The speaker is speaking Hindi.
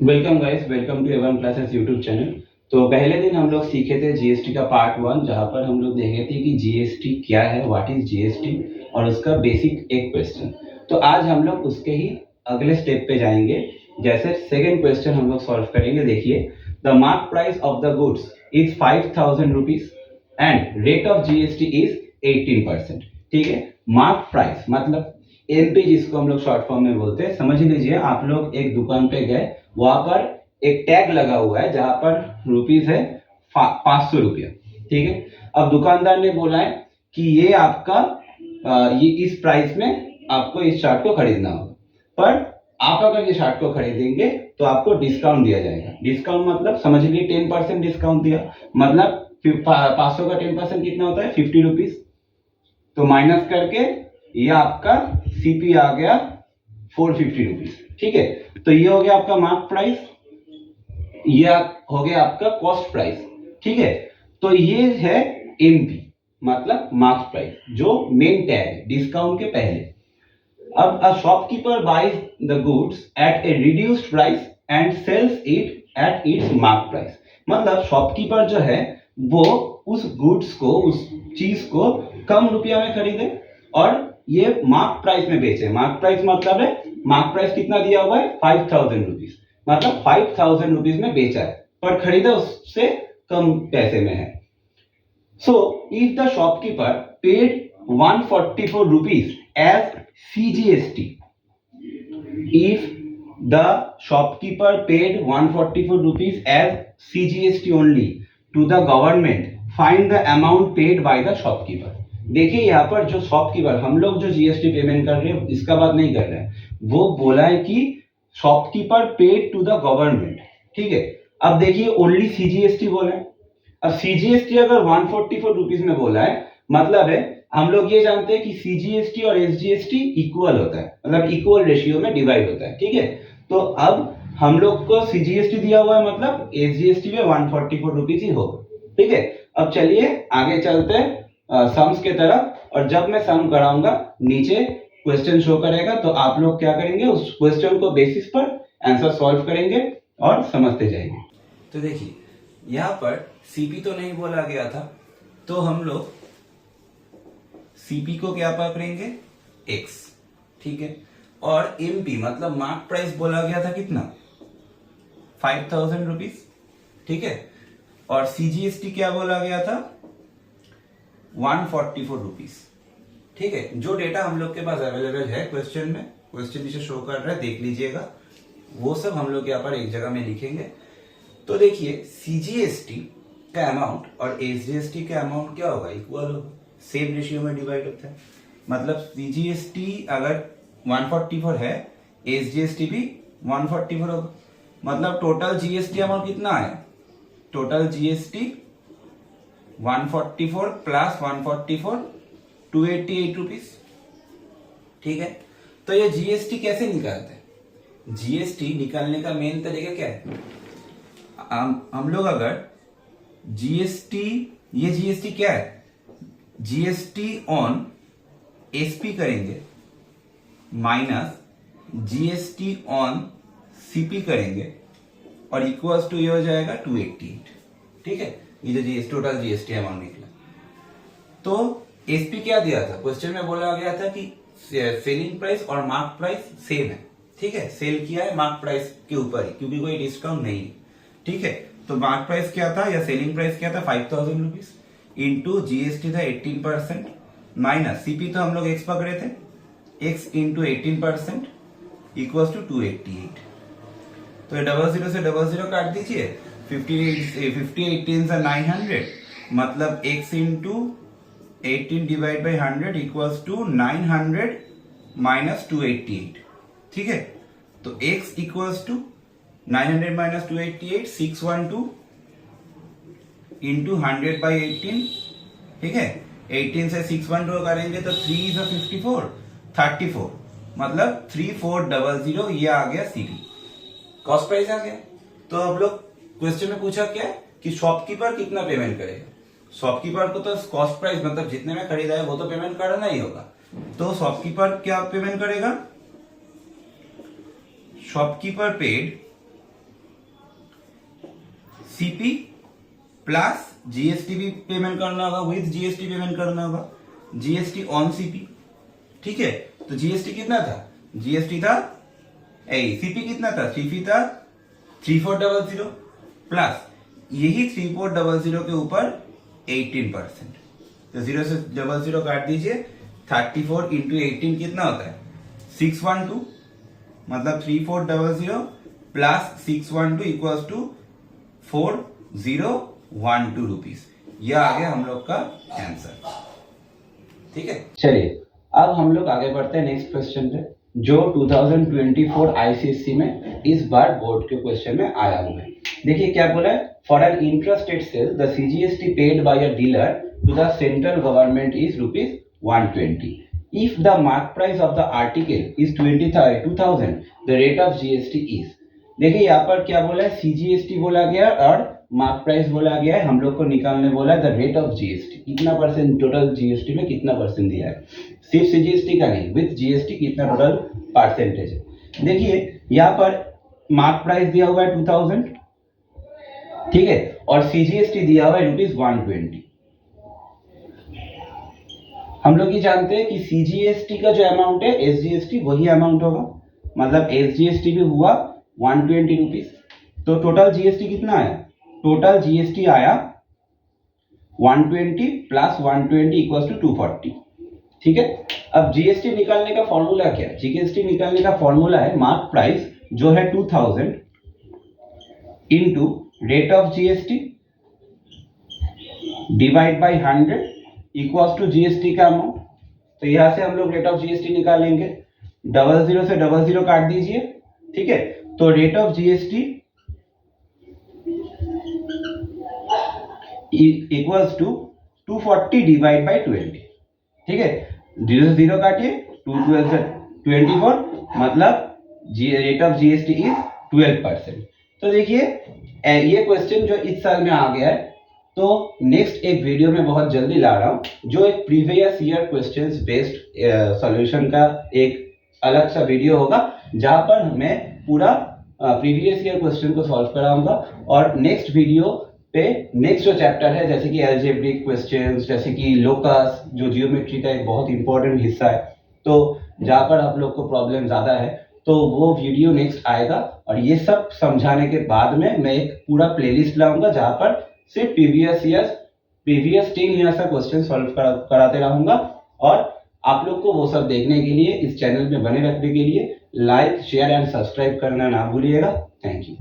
Welcome guys, welcome to Avon classes YouTube channel. तो पहले दिन हम लोग सीखे थे जीएसटी का पार्ट 1, जहां पर हम लोग देखे थे कि जीएसटी क्या है, व्हाट इज जीएसटी, और उसका बेसिक एक क्वेश्चन। तो आज हम लोग उसके ही अगले स्टेप पे जाएंगे। जैसे सेकेंड क्वेश्चन हम लोग सॉल्व करेंगे। देखिए, the mark price of the goods is 5000 rupees and rate of GST is 18%। ठीक है, मार्क प्राइस मतलब एमपी, जिसको हम लोग शॉर्ट फॉर्म में बोलते हैं। समझ लीजिए, आप लोग एक दुकान पे गए, वहां पर एक टैग लगा हुआ है जहां पर रुपीज है 500 रुपया। ठीक है, अब दुकानदार ने बोला है कि ये आपका ये इस प्राइस में आपको इस शर्ट को खरीदना होगा, पर आप अगर ये शर्ट को खरीदेंगे तो आपको डिस्काउंट दिया जाएगा। डिस्काउंट मतलब समझ लीजिए 10% डिस्काउंट दिया, मतलब 500 का 10% कितना होता है, 50 रुपीज। तो माइनस करके ये आपका सीपी आ गया 450 रुपीज। ठीक है, तो ये हो गया आपका मार्क प्राइस, ये हो गया आपका कॉस्ट प्राइस। ठीक है, तो ये है एमपी मतलब मार्क प्राइस, जो मेन टैग है डिस्काउंट के पहले। अब a shopkeeper buys the goods at a reduced price and sells it at its mark price. मतलब शॉपकीपर जो है वो उस गुड्स को, उस चीज को कम रुपया में खरीदे और ये मार्क प्राइस में बेचे। मार्क प्राइस मतलब है, मार्क प्राइस कितना दिया हुआ है, 5000 रुपीज, मतलब 5000 रुपीज में बेचा है, पर खरीदा उससे कम पैसे में है। So if the shopkeeper paid 144 rupees as CGST, if the shopkeeper paid 144 rupees as CGST only to the government, find the amount paid by the shopkeeper। देखिए यहाँ पर जो शॉपकीपर, हम लोग जो जीएसटी पेमेंट कर रहे हैं इसका बात नहीं कर रहे हैं, वो बोला है कि shopkeeper paid to the government. ठीक है, अब देखिए ओनली सीजीएसटी बोला है। अब सीजीएसटी अगर 144 रुपीज में बोला है, मतलब है हम लोग ये जानते हैं कि सीजीएसटी और एसजीएसटी इक्वल होता है, मतलब इक्वल रेशियो में डिवाइड होता है। ठीक है, तो अब हम लोग को सीजीएसटी दिया हुआ है, मतलब एसजीएसटी में 144 रुपीज ही होगा। ठीक है, अब चलिए आगे चलते हैं सम्स के तरफ, और जब मैं सम कराऊंगा नीचे क्वेश्चन शो करेगा, तो आप लोग क्या करेंगे, उस क्वेश्चन को बेसिस पर आंसर सॉल्व करेंगे और समझते जाएंगे। तो देखिए यहाँ पर सीपी तो नहीं बोला गया था, तो हम लोग सीपी को क्या पकड़ेंगे, एक्स। ठीक है, और एमपी मतलब मार्क प्राइस बोला गया था कितना, 5000 रुपीज। ठीक है, और सीजीएसटी क्या बोला गया था, 144 रुपीज। ठीक है, जो डेटा हम लोग के पास अवेलेबल है क्वेश्चन में, क्वेश्चन नीचे शो कर रहा है, देख लीजिएगा, वो सब हम लोग यहाँ पर एक जगह में लिखेंगे। तो देखिए सीजीएसटी का अमाउंट और एसजीएसटी का अमाउंट क्या होगा, इक्वल होगा, सेम रेशियो में डिवाइड होता है। मतलब सीजीएसटी अगर 144 है, एसजीएसटी भी 144 होगा, मतलब टोटल जीएसटी अमाउंट कितना है, टोटल जीएसटी 144 प्लस 144 288 रुपीज। ठीक है, तो ये जीएसटी कैसे निकालते हैं, जीएसटी निकालने का मेन तरीका क्या है, हम लोग अगर जीएसटी, ये जीएसटी क्या है, जीएसटी ऑन एसपी करेंगे माइनस जीएसटी ऑन सीपी करेंगे, और इक्वल्स टू ये हो जाएगा 288। ठीक है, ये जो जीएसटी टोटल जीएसटी अमाउंट निकला। तो एसपी क्या दिया था, क्वेश्चन में बोला गया था कि सेलिंग प्राइस और मार्क प्राइस सेम है। ठीक है, सेल किया है मार्क प्राइस के ऊपर ही, क्योंकि कोई डिस्काउंट नहीं है। ठीक है, तो मार्क प्राइस क्या था या सेलिंग प्राइस क्या था, 5000 रुपीज, इंटू जीएसटी था 18% माइनस सीपी, तो हम लोग एक्स पकड़े थे, एक्स इंटू 18% इक्वल्स टू 288। तो 00 से 00 काट दीजिए, 50 18 से 900, मतलब x into 18 divide by 100 equals to 900 minus 288। ठीक है, तो x equals to 900 minus 288, 612 into 100 by 18। ठीक है, 18 से 612 करेंगे तो 3 is 54, 34, मतलब 3400, ये आ गया सीपी, कॉस्ट प्राइस आ गया। तो अब लोग क्वेश्चन में पूछा क्या कि शॉपकीपर कितना पेमेंट करेगा, शॉपकीपर को तो कॉस्ट प्राइस मतलब जितने में खरीदा है वो तो पेमेंट करना ही होगा। तो शॉपकीपर क्या पेमेंट करेगा, shopkeeper paid CP plus GST भी पेमेंट करना होगा, विद जीएसटी पेमेंट करना होगा, जीएसटी ऑन सीपी। ठीक है, तो जीएसटी कितना था, जीएसटी था सीपी कितना था, सीपी था 3400 प्लस यही 3400 के ऊपर 18%, तो 0 से 00 काट दीजिए, 34 इंटू 18 कितना होता है 612, मतलब 3400 प्लस 612 इक्वल्स टू 4012 रुपीज। यह आ गया हम लोग का आंसर। ठीक है, चलिए अब हम लोग आगे बढ़ते हैं नेक्स्ट क्वेश्चन पे, जो 2024 आईसीएससी में इस बार बोर्ड के क्वेश्चन में आया हुआ है। देखिए क्या बोला है, for an intrastate sale the CGST paid by a dealer to the central government is ₹120। If the mark price of the article is 20,000 the rate of GST is. देखिए यहाँ पर क्या बोला है, सीजीएसटी बोला गया और मार्क प्राइस बोला गया है, हम लोग को निकालने बोला है द रेट ऑफ जीएसटी, कितना परसेंट टोटल जीएसटी में कितना परसेंट दिया है, सिर्फ सीजीएसटी का नहीं, विद जीएसटी कितना टोटल परसेंटेज है। देखिए यहाँ पर मार्क प्राइस दिया हुआ है 2000, ठीक है, और सीजीएसटी दिया हुआ है ₹120। हम लोग ये जानते हैं कि सीजीएसटी का जो अमाउंट है एसजीएसटी वही अमाउंट होगा, मतलब एसजीएसटी भी हुआ 120 रुपीज, तो टोटल जीएसटी कितना आया, टोटल जीएसटी आया 120 प्लस 120 इक्वल्स टू 240। ठीक है, अब जीएसटी निकालने का फॉर्मूला क्या है, जीएसटी निकालने का फॉर्मूला है मार्क प्राइस जो है 2000 into rate of GST divide by 100 equals to GST का अमाउंट। तो यहां से हम लोग रेट ऑफ जीएसटी निकालेंगे, 00 से 00 काट दीजिए। ठीक है, तो rate of GST equals to 240 divide by 20। ठीक है, 0 से 0 काटिए, 2 12 से 24, मतलब रेट ऑफ जीएसटी इज 12%। तो देखिए ये क्वेश्चन जो इस साल में आ गया है, तो नेक्स्ट एक वीडियो में बहुत जल्दी ला रहा हूं जो एक previous year questions based solution का एक अलग सा वीडियो होगा, जहां पर मैं पूरा प्रीवियस ईयर क्वेश्चन को सॉल्व कराऊंगा। और नेक्स्ट वीडियो पे नेक्स्ट जो चैप्टर है, जैसे कि अलजेब्रिक क्वेश्चंस, जैसे कि लोकस, जो जियोमेट्री का एक बहुत इंपॉर्टेंट हिस्सा है, तो जहां पर आप लोग को प्रॉब्लम ज्यादा है, तो वो वीडियो नेक्स्ट आएगा। और ये सब समझाने के बाद में मैं एक पूरा प्लेलिस्ट लाऊंगा जहां पर सिर्फ प्रीवियस 10 ईयर्स का क्वेश्चन सॉल्व कराते रहूंगा। और आप लोग को वो सब देखने के लिए, इस चैनल में बने रखने के लिए लाइक, शेयर एंड सब्सक्राइब करना ना भूलिएगा। Thank you.